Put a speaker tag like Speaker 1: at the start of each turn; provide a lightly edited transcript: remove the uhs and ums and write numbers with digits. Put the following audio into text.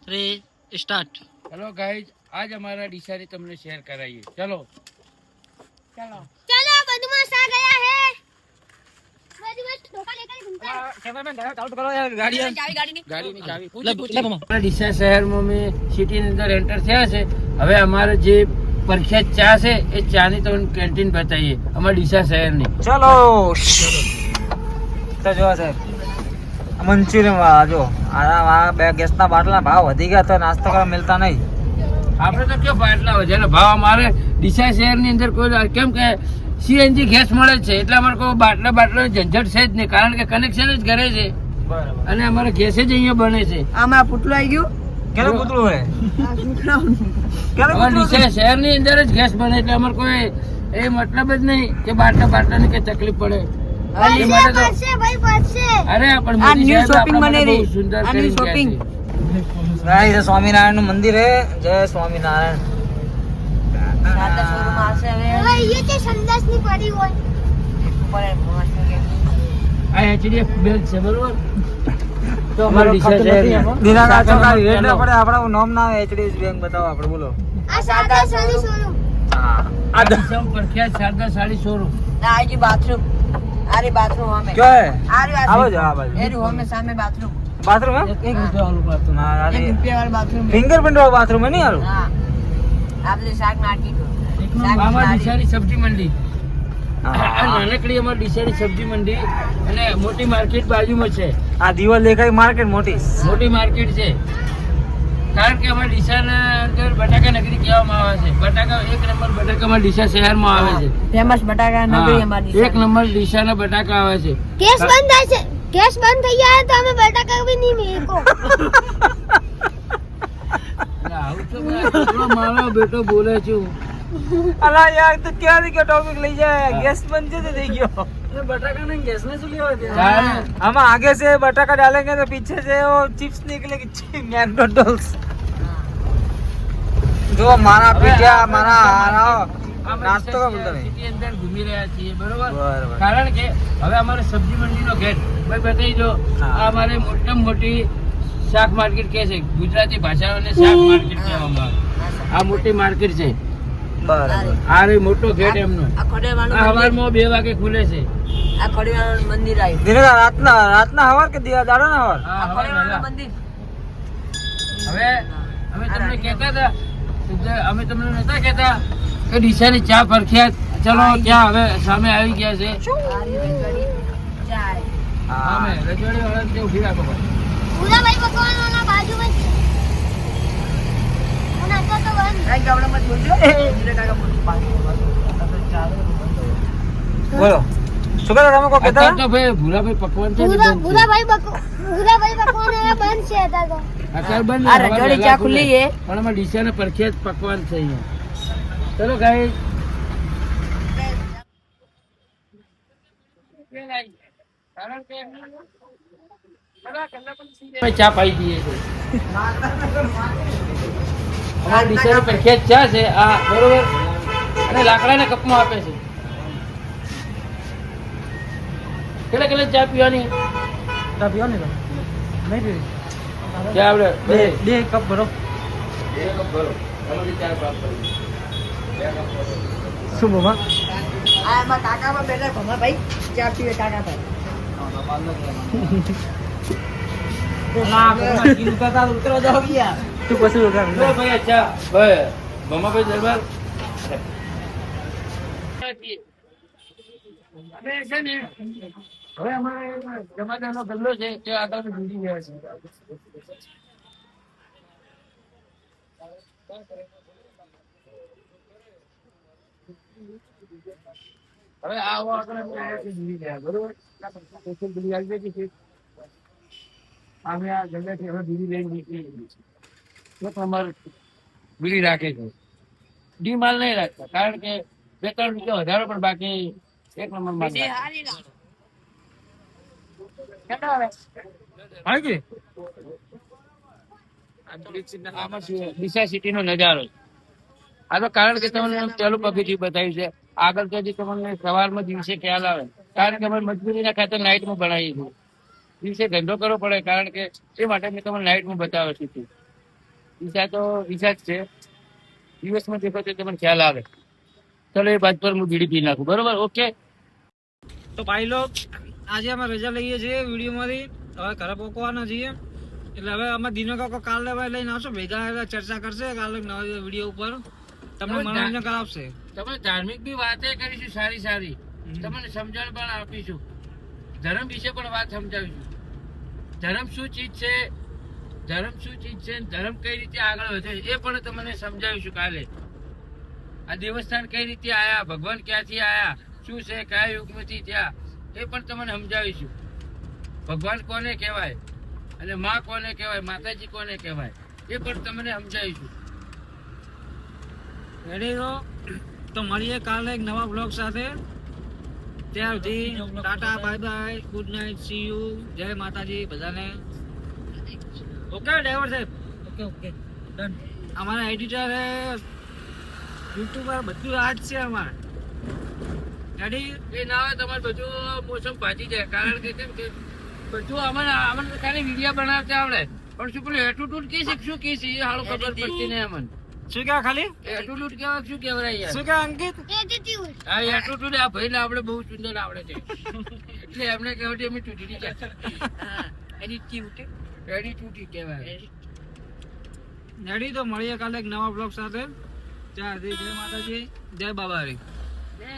Speaker 1: 3 start.
Speaker 2: Hello guys, आज हमारा डिशारी तुमने शेयर कराइए। चलो
Speaker 3: चलो चलो बदमाश आ गया है। बदमाश धोखा लेकर घूमता है।
Speaker 2: कैमरामैन चालू करो यार, गाड़ी
Speaker 3: गाड़ी नहीं
Speaker 2: ચાવી
Speaker 1: લે
Speaker 2: ડીસા શહેરમાં મેં સિટીની અંદર એન્ટર થયા છે। હવે અમારે જે પ્રખ્યાત ચા છે એ ચાની તમને કેન્ટીન બતાવીએ અમારા ડીસા શહેરની।
Speaker 4: ચલો તો જો સાહેબ મંચુરિયન જો આ બે ગેસના બાટલા ભાવ વધી ગયા તો નાસ્તો કરવા મળતા નહીં।
Speaker 2: આપણે તો કેવો બાટલા હોય જેનો ભાવ અમારે ડીસા શહેરની અંદર કોઈ કેમ કે સીએનજી ગેસ મળે છે એટલે અમારે કોઈ બાટલા ઝંઝટ છે જ નહીં, કારણ કે કનેક્શન જ ઘરે છે અને અમારે ગેસ જ અહીંયા બને છે।
Speaker 4: આમાં પૂતળું આવી ગયું કેનું પૂતળું હોય
Speaker 2: ડીસા શહેરની અંદર જ ગેસ બને એટલે અમારે કોઈ એ મતલબ જ નહીં કે બાટલાની કઈ તકલીફ પડે। અરે પણ મોદી સાહેબ આપણા માટે બહુ સુંદર કરી ગયા છે।
Speaker 4: સ્વામિનારાયણ નું મંદિર હે। જય સ્વામિનારાયણ।
Speaker 2: આ એચડીએફ બેંક છે બરોબર, તો
Speaker 4: અમારો
Speaker 2: ડીસા શહેરની
Speaker 4: દિનાના ચોકા રેટ ના પડે આપણા નામ ના એચડીએફ બેંક બતાવો આપણે બોલો।
Speaker 3: આ સાદા સાડી શોરૂમ
Speaker 2: આ ડીસા પ્રખ્યાત શારદા સાડી શોરૂમ।
Speaker 5: આજી બાથરૂમ આરે બાથરૂમ અમે
Speaker 4: ક્યો હે
Speaker 5: આરે
Speaker 4: આવો જો આ બાજુ
Speaker 5: એરી હોમે સામે બાથરૂમ
Speaker 4: બાથરૂમ હે
Speaker 2: એક રૂપિયા વાળું બાથરૂમ।
Speaker 4: ના
Speaker 5: એક
Speaker 4: અરે
Speaker 5: રૂપિયા વાળું બાથરૂમ
Speaker 4: ફિંગરપ્રિન્ટ વાળું બાથરૂમ હે નહીં હારું।
Speaker 5: હા આપલે શાક માર્કેટ
Speaker 2: આમાં ડીસાની સબ્જી મંડી, આ નાનકડી અમારી ડીસાની સબ્જી મંડી અને મોટી માર્કેટ બાજુમાં છે।
Speaker 4: આ દિવાલ દેખાય માર્કેટ મોટી
Speaker 2: મોટી માર્કેટ છે, કારણ કે અમારા ડીસાના અંદર બટાકા નગરી કહેવામાં આવે છે। બટાકા એક નંબર બટાકા અમારા ડીસા શહેરમાં આવે છે।
Speaker 5: ફેમસ બટાકા નગરી અમારી
Speaker 2: એક નંબર ડીસાના બટાકા આવે છે।
Speaker 3: ગેસ બંધ થાય છે, ગેસ બંધ થઈ ગયા તો અમે બટાકા બી નહીં મેકો।
Speaker 2: આવું તો ભાઈ, મારો બેટો બોલે છું।
Speaker 4: અલા યાર તો ક્યાં કે ટોપિક લઈ જાય ગેસ બંધ છે થઈ ગયો।
Speaker 5: બટાકા ને ગેસ ને શું લેવા દે
Speaker 4: हमें आगे से बटाका डालेंगे तो पीछे से वो चिप्स निकलेगी मैकडॉनल्ड्स। जो हमारा पीछा हमारा नाश्तो का बोलता नहीं
Speaker 2: સિટી અંદર ઘૂમી રહ્યા છીએ બરોબર,
Speaker 4: બરાબર।
Speaker 2: કારણ કે હવે અમારે સબ્જી મંડીનો ગેટ ભાઈ બતાવી દો।
Speaker 4: હા।
Speaker 2: આ અમારે મોટામાં મોટી શાક માર્કેટ કહે છે, ગુજરાતી ભાષાઓને શાક માર્કેટ કહેવામાં આવે। આ મોટી માર્કેટ છે,
Speaker 4: बराबर।
Speaker 2: આ રે મોટો ગેટ એમનો।
Speaker 5: આ ખોડેવાનું
Speaker 2: આ સવારમાં 2 વાગે ખુલે છે।
Speaker 5: આ ખોડેવાનું મંદિર આવ્યું
Speaker 4: दिन रातना हवर के दिया दाड़ा ना हवर
Speaker 2: આ
Speaker 5: આ
Speaker 2: સવાર
Speaker 5: ખોડેવાનું
Speaker 2: વહેલા।
Speaker 5: મંદિર
Speaker 2: હવે અમે તમને કહેતા હતા, અમે તમને નતા કહેતા કે ડીસાની ચા પ્રખ્યાત, ચલો ત્યાં હવે સામે આવી ગયા છે।
Speaker 5: આરી રજવાડી ચાય
Speaker 2: સામે રજવાડી વાળા ને ઉભી રાખો ભાઈ।
Speaker 3: ભૂરાભાઈ પકવાનોના બાજુમાં જ છે। અને અત્યારે તો બંધ।
Speaker 5: આ ગામડામાં જોજો જીરે કાકા
Speaker 4: बोलो शुक्र है को कहता
Speaker 2: અત્યારે તો ભાઈ ભૂરાભાઈ પકવાન છે ને બંધ છે।
Speaker 3: ભૂરાભાઈ પકવાન હવે બંધ છે અત્યારે તો।
Speaker 2: અત્યારે બંધ
Speaker 5: આ
Speaker 2: છે,
Speaker 5: રજવાડી
Speaker 2: સવારે
Speaker 5: ચા
Speaker 2: ખુલે।
Speaker 5: ખુલ્લી છે।
Speaker 2: પણ અમારા ડીસાના પ્રખ્યાત પકવાન છે અહીંયા। ચલો ગાઈ ચા પાઈ દઈએ છે। અમારા ડીસાની પ્રખ્યાત ચા છે આ બરોબર, અને લાકડાના કપમાં આપે છે। કેટલા ચા પીવાની?
Speaker 4: पियो नहीं तो नहीं पी
Speaker 2: ચા આપણે બે
Speaker 4: दे कप भरो
Speaker 2: કપ ભરો, તમારી ચા પ્રાપ્ત કરી।
Speaker 4: सुबह में
Speaker 5: આ એમાં કાકામાં બેઠા ભમા ભાઈ ચા પીવે કાકા ભાઈ
Speaker 4: उतरो जाओ क्या तू कैसे उतर
Speaker 2: લો ભાઈ આ ચા ભાઈ ભમાભાઈ દરબાર। અમે છે ને હવે અમારે જમાદારનો ગલ્લો છે તે આગળ ભૂલી ગયા છે। હવે આવો આગળ અમે અહીંયાથી ભૂલી ગયા બરોબર, સ્પેશિયલ ભૂલી આવી ગઈ છે। અમે આ જગ્યાથી હવે બીડી લઈને નીકળી ગઈ છે, તો અમારે બીડી રાખે છે। ડી માલ નહીં રાખતા, કારણ કે 2-3 રૂપિયા વધારો પણ બાકી એક નંબર માલ રાખે। આમાં શું ડીસા સિટીનો નજારો છે। આ તો કારણ કે તમને પેલું પગથિયું બતાવ્યું છે, આગળ તો હજી તમને સવારમાં દિવસે ખ્યાલ આવે, કારણ કે અમે મજબૂરીના ખાતે નાઇટમાં બનાવીએ છીએ। દિવસે ધંધો કરવો પડે, કારણ કે એ માટે મેં તમને નાઇટમાં બતાવ્યો છું। ઈચ્છા જ છે. દિવસમાં દેખો તો તમને ખ્યાલ આવે. ચલો એ બાદ પર હું બીડી પી નાખું, બરોબર? ઓકે.
Speaker 4: તો ભાઈ લોગ આજે અમે રજા લઈએ છીએ વિડીયોમાંથી. હવે ઘરે પહોંચવાના છીએ એટલે હવે અમે દિનો કાકો કાલે લઈને આવશો ભેગા એટલે ચર્ચા કરશે કાલે નવા વિડીયો ઉપર તમને મનોરંજન કરાવશે.
Speaker 2: તમે ધાર્મિક બી વાતે કરીશું સારી સારી, તમને સમજણ પણ આપીશું, ધર્મ વિશે પણ વાત સમજાવીશું. ધર્મ શું ચીજ છે, ધર્મ શું ચીજ છે, ધર્મ કઈ રીતે આગળ વધે એ પણ તમને સમજાવીશું કાલે. આ દેવસ્થાન કઈ રીતે આયા, ભગવાન ક્યાંથી આયા, શું છે, કયા યુગમાંથી થયા એ પણ તમને સમજાવીશું. ભગવાન કોને કહેવાય અને માં કોને કહેવાય, માતાજી કોને કહેવાય એ પણ તમને સમજાવીશું.
Speaker 4: રેડી તો મળીએ કાલે એક નવા બ્લોગ સાથે. ત્યાં સુધી Tata, bye bye, good night, C you, જય માતાજી બધાને. ઓકે ડ્રાઈવર સાહેબ? Okay done. અમારા એડિટર યુટ્યુબર બધું આ જ છે અમારે. રેડી?
Speaker 2: એ ના હોય તમારે બધું મોસમ ભાજી જાય, કારણ કે કેમ કે બધું અમને ખાલી વિડીયો બનાવતા આવડે, પણ શું પેલું એટીટ્યુડ કે છે શું કે છે એ હાલો ખબર પડતી નહીં અમને.
Speaker 4: શું કહેવાય ખાલી
Speaker 2: એટીટ્યુડ કેવા શું કહેવાય યાર?
Speaker 4: શું કહેવાય અંકિત?
Speaker 3: Attitude.
Speaker 2: હા એટીટ્યુડ આ ભાઈને આપણે બહુ સુંદર આવડે છે એટલે એમને કહેવાય અમે તૂટી જાય. એટીટ્યુડ કહેવાય.
Speaker 4: રેડી તો મળીએ કાલે એક નવા બ્લોગ સાથે. ત્યાં સુધી જય માતાજી, જય બાબારી.
Speaker 2: જય